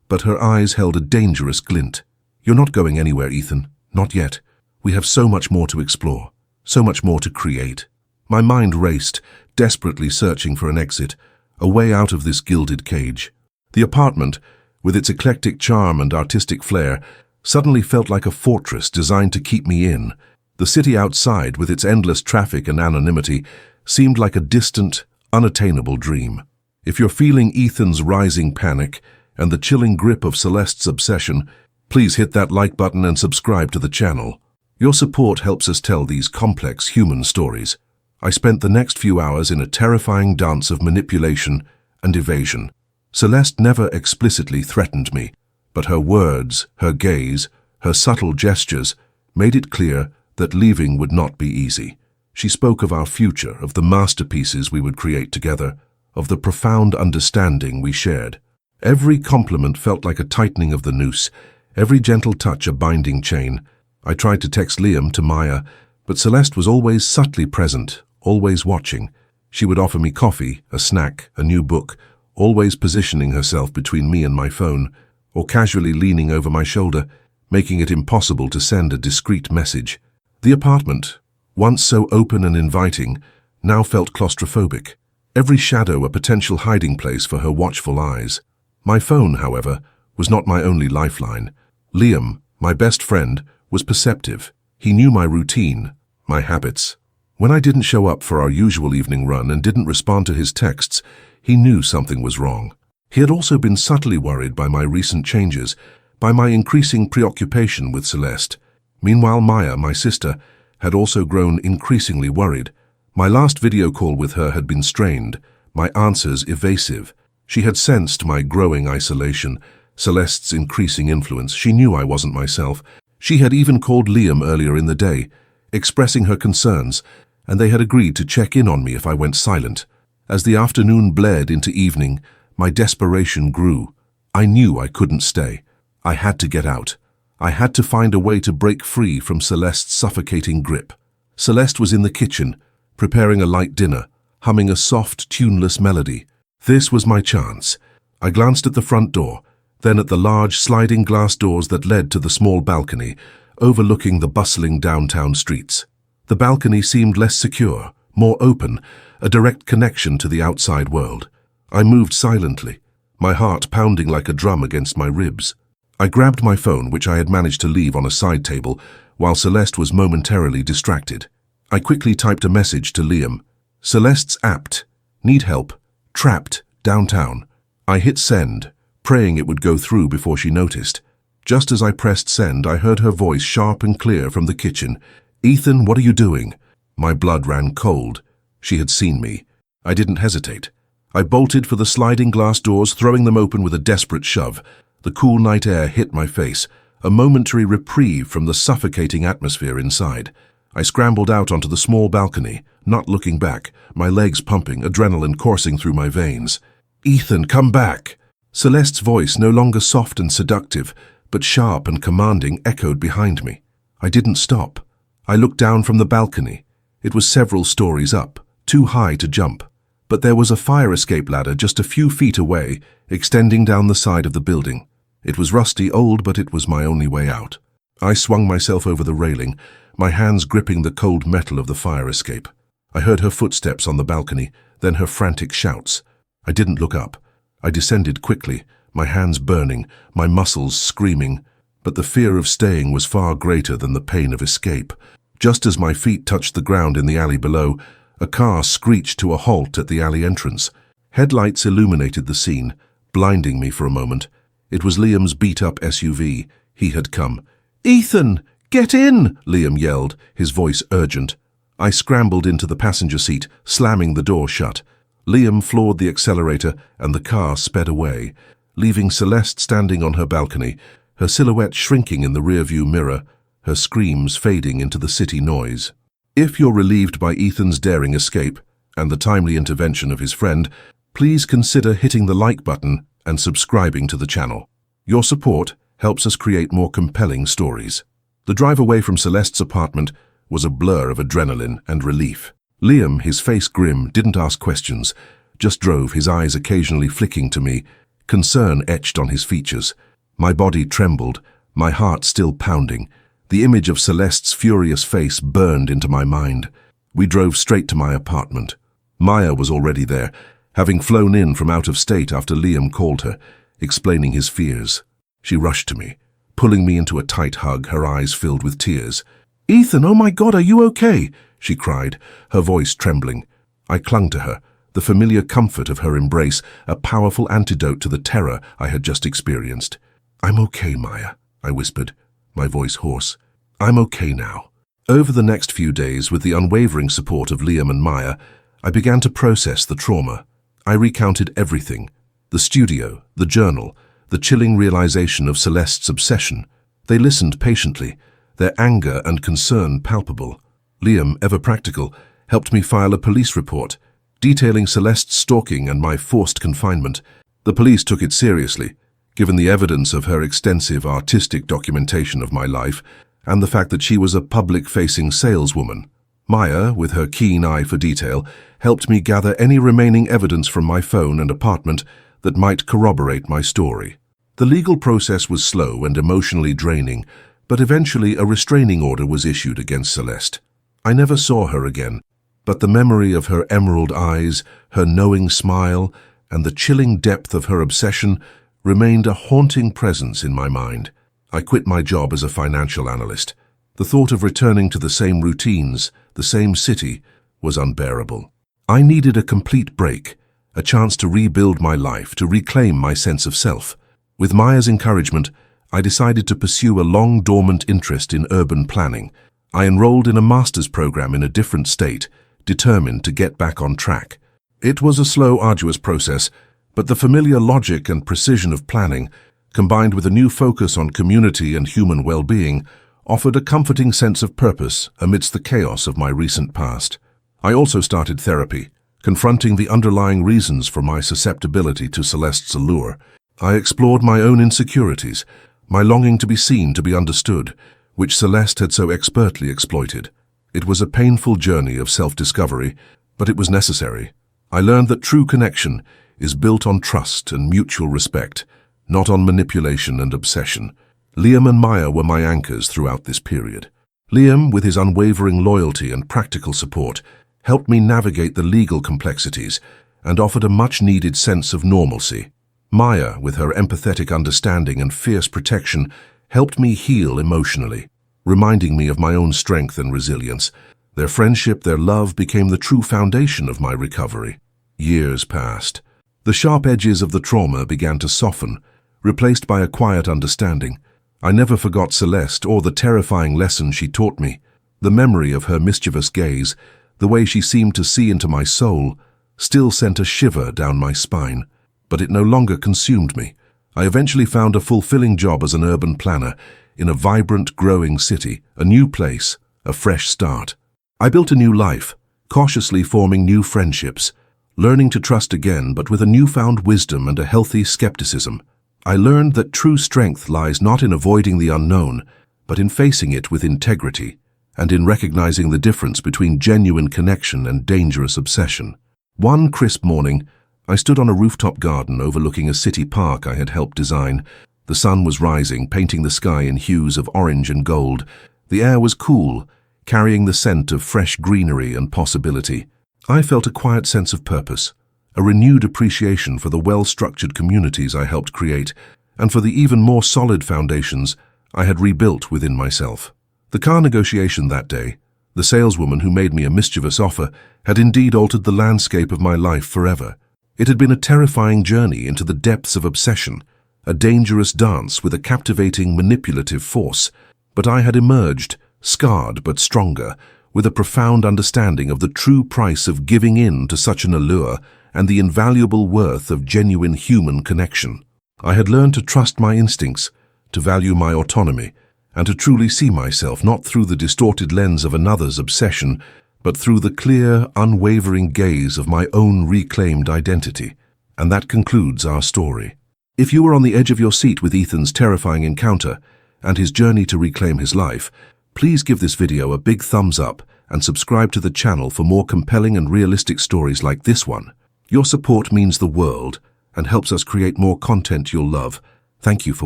but her eyes held a dangerous glint. "You're not going anywhere, Ethan. Not yet. We have so much more to explore, so much more to create." My mind raced, desperately searching for an exit, a way out of this gilded cage. The apartment, with its eclectic charm and artistic flair, suddenly felt like a fortress designed to keep me in. The city outside, with its endless traffic and anonymity, seemed like a distant, unattainable dream. If you're feeling Ethan's rising panic and the chilling grip of Celeste's obsession, please hit that like button and subscribe to the channel. Your support helps us tell these complex human stories. I spent the next few hours in a terrifying dance of manipulation and evasion. Celeste never explicitly threatened me, but her words, her gaze, her subtle gestures made it clear that leaving would not be easy. She spoke of our future, of the masterpieces we would create together, of the profound understanding we shared. Every compliment felt like a tightening of the noose, every gentle touch a binding chain. I tried to text Liam to Maya, but Celeste was always subtly present, always watching. She would offer me coffee, a snack, a new book, always positioning herself between me and my phone, or casually leaning over my shoulder, making it impossible to send a discreet message. The apartment, once so open and inviting, now felt claustrophobic, every shadow a potential hiding place for her watchful eyes. My phone, however, was not my only lifeline. Liam, my best friend, was perceptive. He knew my routine, my habits. When I didn't show up for our usual evening run and didn't respond to his texts, he knew something was wrong. He had also been subtly worried by my recent changes, by my increasing preoccupation with Celeste. Meanwhile, Maya, my sister, had also grown increasingly worried. My last video call with her had been strained, my answers evasive. She had sensed my growing isolation, Celeste's increasing influence. She knew I wasn't myself. She had even called Liam earlier in the day, expressing her concerns, and they had agreed to check in on me if I went silent. As the afternoon bled into evening, my desperation grew. I knew I couldn't stay. I had to get out. I had to find a way to break free from Celeste's suffocating grip. Celeste was in the kitchen, preparing a light dinner, humming a soft, tuneless melody. This was my chance. I glanced at the front door, then at the large sliding glass doors that led to the small balcony, overlooking the bustling downtown streets. The balcony seemed less secure, more open, a direct connection to the outside world. I moved silently, my heart pounding like a drum against my ribs. I grabbed my phone, which I had managed to leave on a side table, while Celeste was momentarily distracted. I quickly typed a message to Liam. "Celeste's apt. Need help. Trapped. Downtown." I hit send, praying it would go through before she noticed. Just as I pressed send, I heard her voice sharp and clear from the kitchen. "Ethan, what are you doing?" My blood ran cold. She had seen me. I didn't hesitate. I bolted for the sliding glass doors, throwing them open with a desperate shove. The cool night air hit my face, a momentary reprieve from the suffocating atmosphere inside. I scrambled out onto the small balcony, not looking back, my legs pumping, adrenaline coursing through my veins. "Ethan, come back!" Celeste's voice, no longer soft and seductive, but sharp and commanding, echoed behind me. I didn't stop. I looked down from the balcony. It was several stories up, too high to jump. But there was a fire escape ladder just a few feet away, extending down the side of the building. It was rusty, old, but it was my only way out. I swung myself over the railing, my hands gripping the cold metal of the fire escape. I heard her footsteps on the balcony, then her frantic shouts. I didn't look up. I descended quickly, my hands burning, my muscles screaming. But the fear of staying was far greater than the pain of escape. Just as my feet touched the ground in the alley below, a car screeched to a halt at the alley entrance. Headlights illuminated the scene, blinding me for a moment. It was Liam's beat-up SUV. He had come. "Ethan, get in!" Liam yelled, his voice urgent. I scrambled into the passenger seat, slamming the door shut. Liam floored the accelerator, and the car sped away, leaving Celeste standing on her balcony, her silhouette shrinking in the rearview mirror, her screams fading into the city noise. If you're relieved by Ethan's daring escape and the timely intervention of his friend, please consider hitting the like button and subscribing to the channel. Your support helps us create more compelling stories. The drive away from Celeste's apartment was a blur of adrenaline and relief. Liam, his face grim, didn't ask questions, just drove, his eyes occasionally flicking to me, concern etched on his features. My body trembled, my heart still pounding. The image of Celeste's furious face burned into my mind. We drove straight to my apartment. Maya was already there, having flown in from out of state after Liam called her, explaining his fears. She rushed to me, pulling me into a tight hug, her eyes filled with tears. "Ethan, oh my God, are you okay?" she cried, her voice trembling. I clung to her, the familiar comfort of her embrace, a powerful antidote to the terror I had just experienced. "I'm okay, Maya," I whispered, my voice hoarse. "I'm okay now." Over the next few days, with the unwavering support of Liam and Maya, I began to process the trauma. I recounted everything: the studio, the journal, the chilling realization of Celeste's obsession. They listened patiently, their anger and concern palpable. Liam, ever practical, helped me file a police report, detailing Celeste's stalking and my forced confinement. The police took it seriously, given the evidence of her extensive artistic documentation of my life and the fact that she was a public-facing saleswoman. Maya, with her keen eye for detail, helped me gather any remaining evidence from my phone and apartment that might corroborate my story. The legal process was slow and emotionally draining, but eventually a restraining order was issued against Celeste. I never saw her again, but the memory of her emerald eyes, her knowing smile, and the chilling depth of her obsession remained a haunting presence in my mind. I quit my job as a financial analyst. The thought of returning to the same routines, the same city, was unbearable. I needed a complete break, a chance to rebuild my life, to reclaim my sense of self. With Maya's encouragement, I decided to pursue a long-dormant interest in urban planning. I enrolled in a master's program in a different state, determined to get back on track. It was a slow, arduous process, but the familiar logic and precision of planning, combined with a new focus on community and human well-being, offered a comforting sense of purpose amidst the chaos of my recent past. I also started therapy, confronting the underlying reasons for my susceptibility to Celeste's allure. I explored my own insecurities, my longing to be seen, to be understood, which Celeste had so expertly exploited. It was a painful journey of self-discovery, but it was necessary. I learned that true connection is built on trust and mutual respect, not on manipulation and obsession. Liam and Maya were my anchors throughout this period. Liam, with his unwavering loyalty and practical support, helped me navigate the legal complexities and offered a much-needed sense of normalcy. Maya, with her empathetic understanding and fierce protection, helped me heal emotionally, reminding me of my own strength and resilience. Their friendship, their love became the true foundation of my recovery. Years passed. The sharp edges of the trauma began to soften, replaced by a quiet understanding. I never forgot Celeste or the terrifying lesson she taught me. The memory of her mischievous gaze, the way she seemed to see into my soul, still sent a shiver down my spine. But it no longer consumed me. I eventually found a fulfilling job as an urban planner in a vibrant, growing city, a new place, a fresh start. I built a new life, cautiously forming new friendships, learning to trust again, but with a newfound wisdom and a healthy skepticism. I learned that true strength lies not in avoiding the unknown, but in facing it with integrity, and in recognizing the difference between genuine connection and dangerous obsession. One crisp morning, I stood on a rooftop garden overlooking a city park I had helped design. The sun was rising, painting the sky in hues of orange and gold. The air was cool, carrying the scent of fresh greenery and possibility. I felt a quiet sense of purpose, a renewed appreciation for the well-structured communities I helped create, and for the even more solid foundations I had rebuilt within myself. The car negotiation that day, the saleswoman who made me a mischievous offer, had indeed altered the landscape of my life forever. It had been a terrifying journey into the depths of obsession, a dangerous dance with a captivating, manipulative force, but I had emerged, scarred but stronger, with a profound understanding of the true price of giving in to such an allure and the invaluable worth of genuine human connection. I had learned to trust my instincts, to value my autonomy, and to truly see myself not through the distorted lens of another's obsession, but through the clear, unwavering gaze of my own reclaimed identity. And that concludes our story. If you were on the edge of your seat with Ethan's terrifying encounter and his journey to reclaim his life, please give this video a big thumbs up and subscribe to the channel for more compelling and realistic stories like this one. Your support means the world and helps us create more content you'll love. Thank you for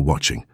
watching.